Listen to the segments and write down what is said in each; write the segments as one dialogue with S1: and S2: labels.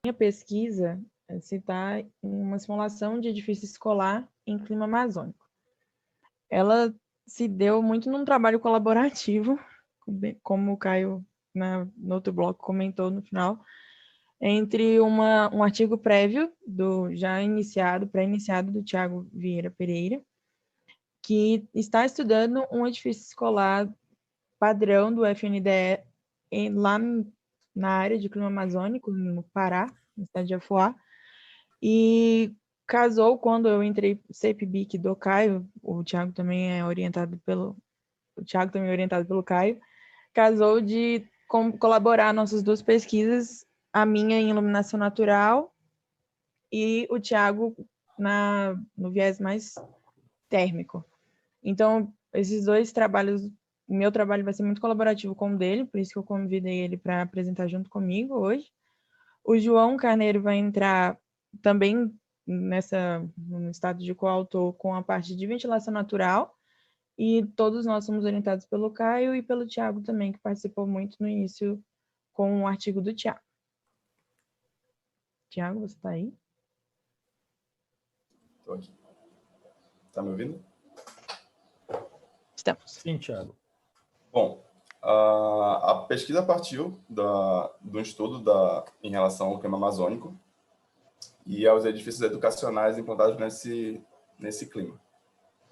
S1: minha pesquisa se está em uma simulação de edifício escolar em clima amazônico. Ela se deu muito num trabalho colaborativo, como o Caio, no outro bloco, comentou no final, entre um artigo prévio, pré-iniciado, do Tiago Vieira Pereira, que está estudando um edifício escolar padrão do FNDE lá na área de clima amazônico, no Pará, na cidade de Afuá, e casou quando eu entrei no CEPBIC do Caio, o Tiago também é orientado pelo Caio, casou de colaborar nossas duas pesquisas, a minha em iluminação natural e o Tiago no viés mais térmico. Então, esses dois trabalhos, meu trabalho vai ser muito colaborativo com o dele, por isso que eu convidei ele para apresentar junto comigo hoje. O João Carneiro vai entrar também no estado de coautor com a parte de ventilação natural, e todos nós somos orientados pelo Caio e pelo Tiago também, que participou muito no início com o artigo do Tiago. Tiago, você está aí?
S2: Estou aqui. Está me ouvindo?
S1: Estamos.
S3: Sim, Tiago.
S2: Bom, a pesquisa partiu do estudo em relação ao clima amazônico e aos edifícios educacionais implantados nesse clima,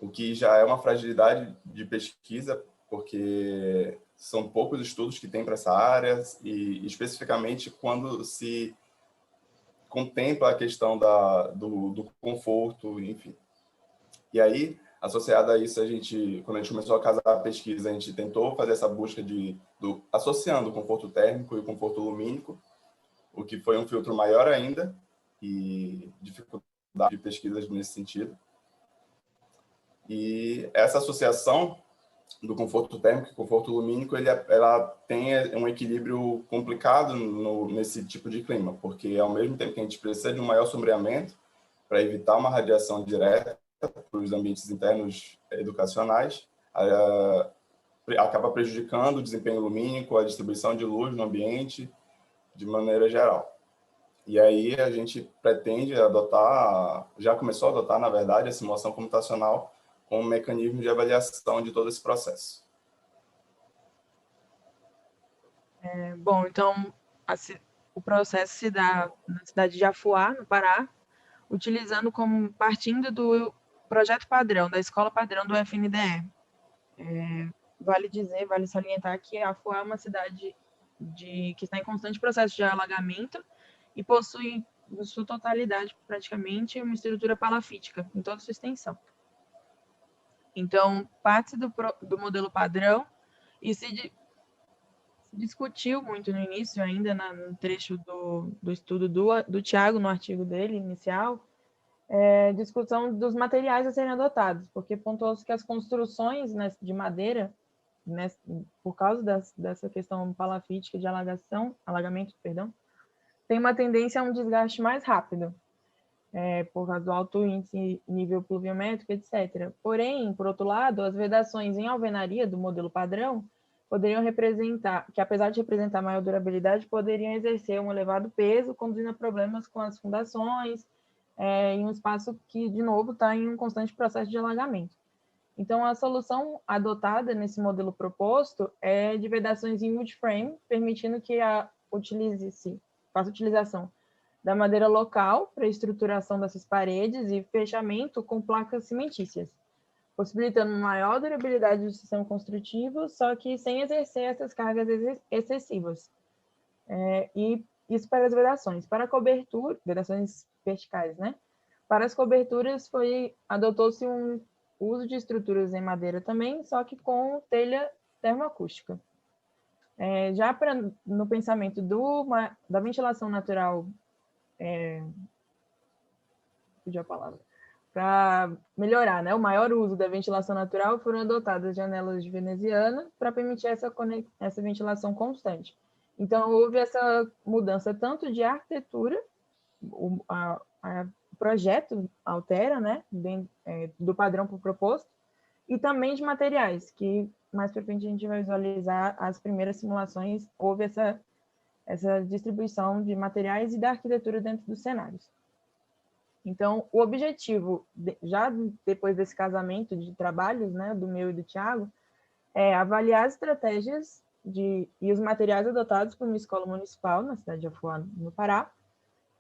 S2: o que já é uma fragilidade de pesquisa, porque são poucos estudos que tem para essa área, e especificamente quando se contempla a questão do conforto, enfim. E aí, associado a isso, quando a gente começou a casar a pesquisa, a gente tentou fazer essa busca associando o conforto térmico e o conforto lumínico, o que foi um filtro maior ainda e dificuldade de pesquisas nesse sentido. E essa associação do conforto térmico e conforto lumínico, ela tem um equilíbrio complicado nesse tipo de clima, porque ao mesmo tempo que a gente precisa de um maior sombreamento para evitar uma radiação direta para os ambientes internos educacionais, acaba prejudicando o desempenho lumínico, a distribuição de luz no ambiente, de maneira geral. E aí a gente pretende já começou a adotar, na verdade, a simulação computacional como um mecanismo de avaliação de todo esse processo.
S1: Bom, então, o processo se dá na cidade de Afuá, no Pará, partindo do projeto padrão, da escola padrão do FNDE. Vale salientar que Afuá é uma cidade que está em constante processo de alagamento e possui, em sua totalidade, praticamente, uma estrutura palafítica em toda sua extensão. Então, parte do modelo padrão, e se discutiu muito no início, ainda no trecho do estudo do Tiago, no artigo dele inicial, discussão dos materiais a serem adotados, porque pontuou-se que as construções de madeira, por causa dessa questão palafítica de alagamento, tem uma tendência a um desgaste mais rápido, por causa do alto índice nível pluviométrico, etc. Porém, por outro lado, as vedações em alvenaria do modelo padrão poderiam que apesar de representar maior durabilidade, poderiam exercer um elevado peso, conduzindo a problemas com as fundações, em um espaço que, de novo, está em um constante processo de alagamento. Então, a solução adotada nesse modelo proposto é de vedações em wood frame, permitindo que faça utilização da madeira local para a estruturação dessas paredes e fechamento com placas cimentícias, possibilitando maior durabilidade do sistema construtivo, só que sem exercer essas cargas excessivas. E isso para as vedações. Para a cobertura, vedações verticais, né? Para as coberturas, adotou-se um uso de estruturas em madeira também, só que com telha termoacústica. Já no pensamento da ventilação natural, fugiu a palavra, para melhorar, né, o maior uso da ventilação natural, foram adotadas janelas de veneziana para permitir essa ventilação constante. Então, houve essa mudança tanto de arquitetura, o projeto altera, né, do padrão para o proposto, e também de materiais, que mais para frente a gente vai visualizar as primeiras simulações, houve essa distribuição de materiais e da arquitetura dentro dos cenários. Então, o objetivo, já depois desse casamento de trabalhos, né, do meu e do Thiago, é avaliar as estratégias e os materiais adotados por uma escola municipal na cidade de Afuá, no Pará,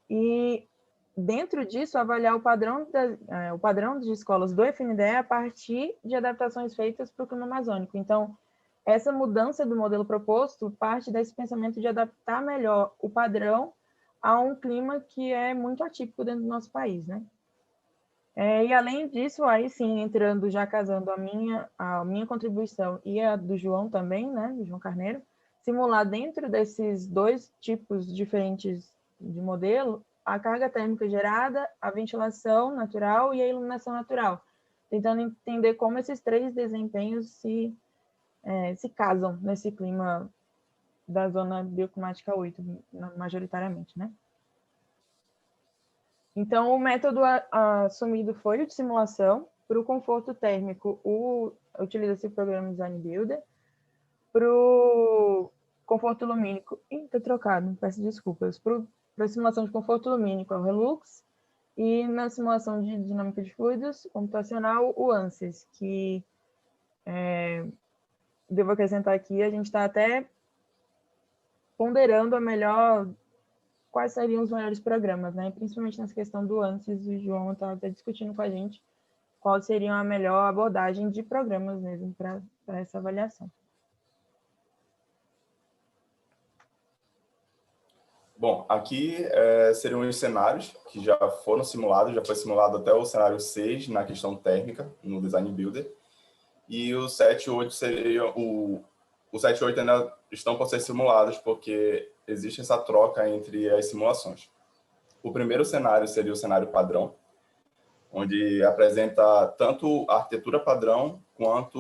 S1: e dentro disso avaliar o padrão de escolas do FNDE a partir de adaptações feitas para o clima amazônico. Então, essa mudança do modelo proposto parte desse pensamento de adaptar melhor o padrão a um clima que é muito atípico dentro do nosso país, né? E além disso, aí sim, entrando, já casando a minha contribuição e a do João também, né, do João Carneiro, simular dentro desses dois tipos diferentes de modelo a carga térmica gerada, a ventilação natural e a iluminação natural, tentando entender como esses três desempenhos se casam nesse clima da zona bioclimática 8, majoritariamente, né? Então, o método assumido foi o de simulação. Para o conforto térmico, utiliza-se o programa Design Builder. Para o conforto lumínico... Está trocado, peço desculpas. Para a simulação de conforto lumínico, é o Relux. E na simulação de dinâmica de fluidos computacional, o ANSYS, que, devo acrescentar aqui, a gente está até ponderando quais seriam os melhores programas, né? Principalmente nessa questão do ANSYS, o João estava até discutindo com a gente qual seria a melhor abordagem de programas mesmo para essa avaliação.
S2: Bom, aqui seriam os cenários que já foram simulados, já foi simulado até o cenário 6 na questão térmica, no Design Builder, e o 7 e 8 seriam... O 7 e 8 ainda estão por ser simulados, porque existe essa troca entre as simulações. O primeiro cenário seria o cenário padrão, onde apresenta tanto a arquitetura padrão quanto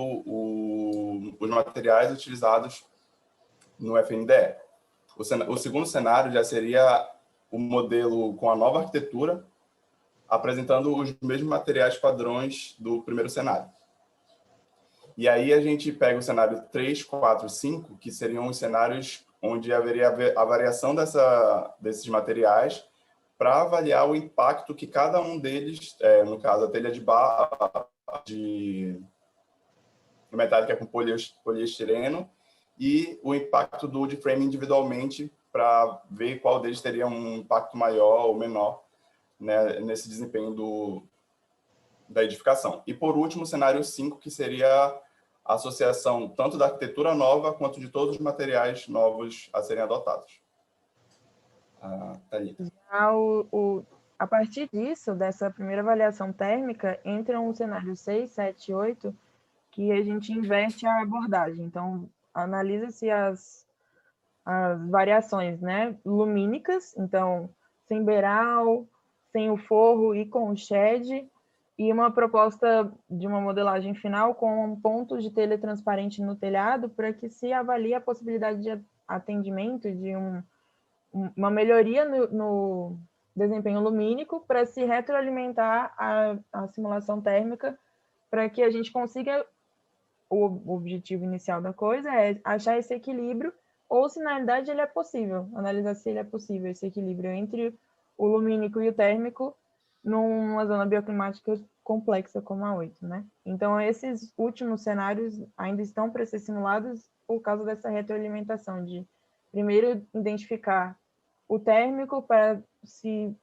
S2: os materiais utilizados no FNDE. O segundo cenário já seria o modelo com a nova arquitetura, apresentando os mesmos materiais padrões do primeiro cenário. E aí a gente pega o cenário 3, 4, 5, que seriam os cenários onde haveria a variação desses materiais para avaliar o impacto que cada um deles, no caso a telha de barra de metálica com poliestireno, e o impacto do wood frame individualmente para ver qual deles teria um impacto maior ou menor, né, nesse desempenho da edificação. E por último, o cenário 5, que seria a associação tanto da arquitetura nova quanto de todos os materiais novos a serem adotados. Thalita.
S1: A partir disso, dessa primeira avaliação térmica, entram os cenários 6, 7 e 8, que a gente inverte a abordagem. Então, analisa-se as variações, né, lumínicas, então, sem beiral, sem o forro e com o shed, e uma proposta de uma modelagem final com pontos de telha transparente no telhado para que se avalie a possibilidade de atendimento de uma melhoria no desempenho lumínico para se retroalimentar a simulação térmica para que a gente consiga... O objetivo inicial da coisa é achar esse equilíbrio, ou se na realidade ele é possível, analisar se ele é possível, esse equilíbrio entre o lumínico e o térmico numa zona bioclimática complexa como a 8, né? Então, esses últimos cenários ainda estão para ser simulados por causa dessa retroalimentação, de primeiro identificar o térmico para se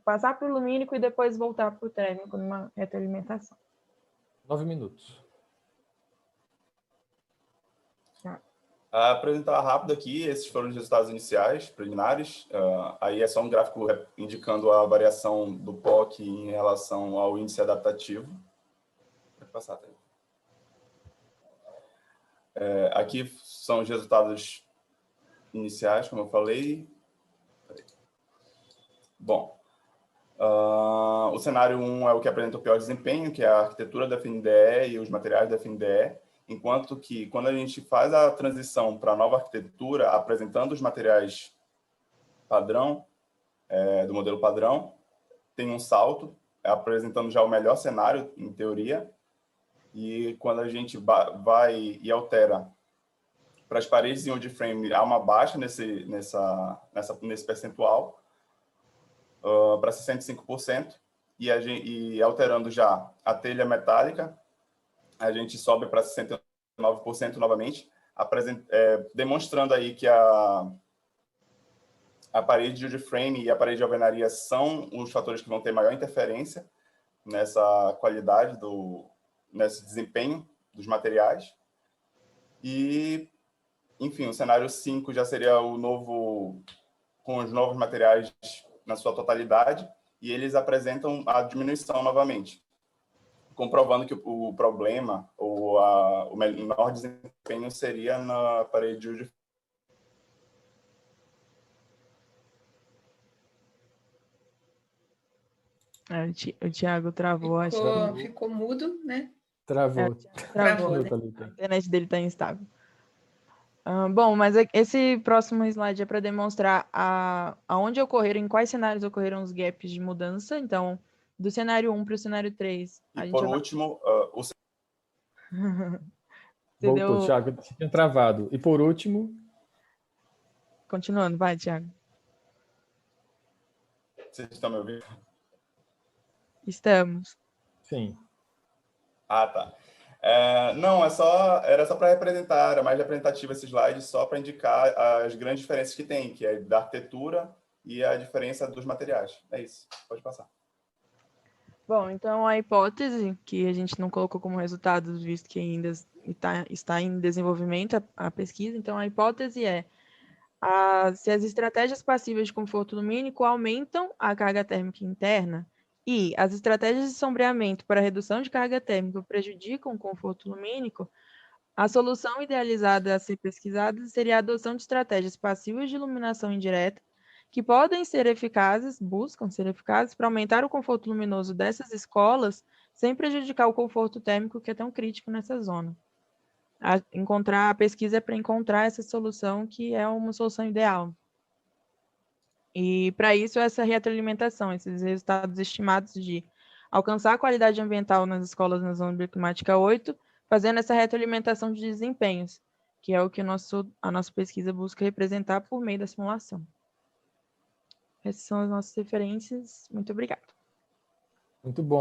S1: passar para o lumínico e depois voltar para o térmico numa retroalimentação.
S3: 9 minutos.
S2: Apresentar rápido aqui, esses foram os resultados iniciais, preliminares. Aí é só um gráfico indicando a variação do POC em relação ao índice adaptativo. Pode passar, tá? Aqui são os resultados iniciais, como eu falei. Bom, o cenário 1 é o que apresenta o pior desempenho, que é a arquitetura da FNDE e os materiais da FNDE, enquanto que, quando a gente faz a transição para a nova arquitetura, apresentando os materiais padrão, do modelo padrão, tem um salto, apresentando já o melhor cenário, em teoria, e quando a gente vai e altera para as paredes em wood frame há uma baixa nesse percentual, para 65%, e alterando já a telha metálica, a gente sobe para 69% novamente, demonstrando aí que a parede de wood frame e a parede de alvenaria são os fatores que vão ter maior interferência nessa qualidade, nesse desempenho dos materiais. E, enfim, o cenário 5 já seria o novo, com os novos materiais na sua totalidade, e eles apresentam a diminuição novamente, comprovando que o problema ou o menor desempenho seria na parede de wood.
S1: O Thiago travou, acho que...
S4: Ficou mudo, né?
S3: Travou.
S1: Travou,
S4: Travou,
S1: né?
S3: Ali,
S1: A internet dele está instável. Bom, mas esse próximo slide é para demonstrar aonde ocorreram, em quais cenários ocorreram os gaps de mudança. Então, do cenário 1 para o cenário 3.
S2: E, por último,
S3: Voltou, Thiago, tinha travado. E por último...
S1: Continuando, vai, Thiago.
S2: Vocês estão me ouvindo?
S1: Estamos.
S3: Sim.
S2: Ah, tá. Não, era só para representar, era mais representativo esse slide, só para indicar as grandes diferenças que tem, que é da arquitetura e a diferença dos materiais. É isso, pode passar.
S1: Bom, então a hipótese, que a gente não colocou como resultado, visto que ainda está em desenvolvimento a pesquisa, então a hipótese é se as estratégias passivas de conforto lumínico aumentam a carga térmica interna e as estratégias de sombreamento para redução de carga térmica prejudicam o conforto lumínico, a solução idealizada a ser pesquisada seria a adoção de estratégias passivas de iluminação indireta que podem ser eficazes, buscam ser eficazes para aumentar o conforto luminoso dessas escolas sem prejudicar o conforto térmico que é tão crítico nessa zona. A pesquisa é para encontrar essa solução que é uma solução ideal. E para isso, essa retroalimentação, esses resultados estimados de alcançar a qualidade ambiental nas escolas na zona bioclimática 8, fazendo essa retroalimentação de desempenhos, que é o que a nossa pesquisa busca representar por meio da simulação. Essas são as nossas referências. Muito obrigada.
S3: Muito bom.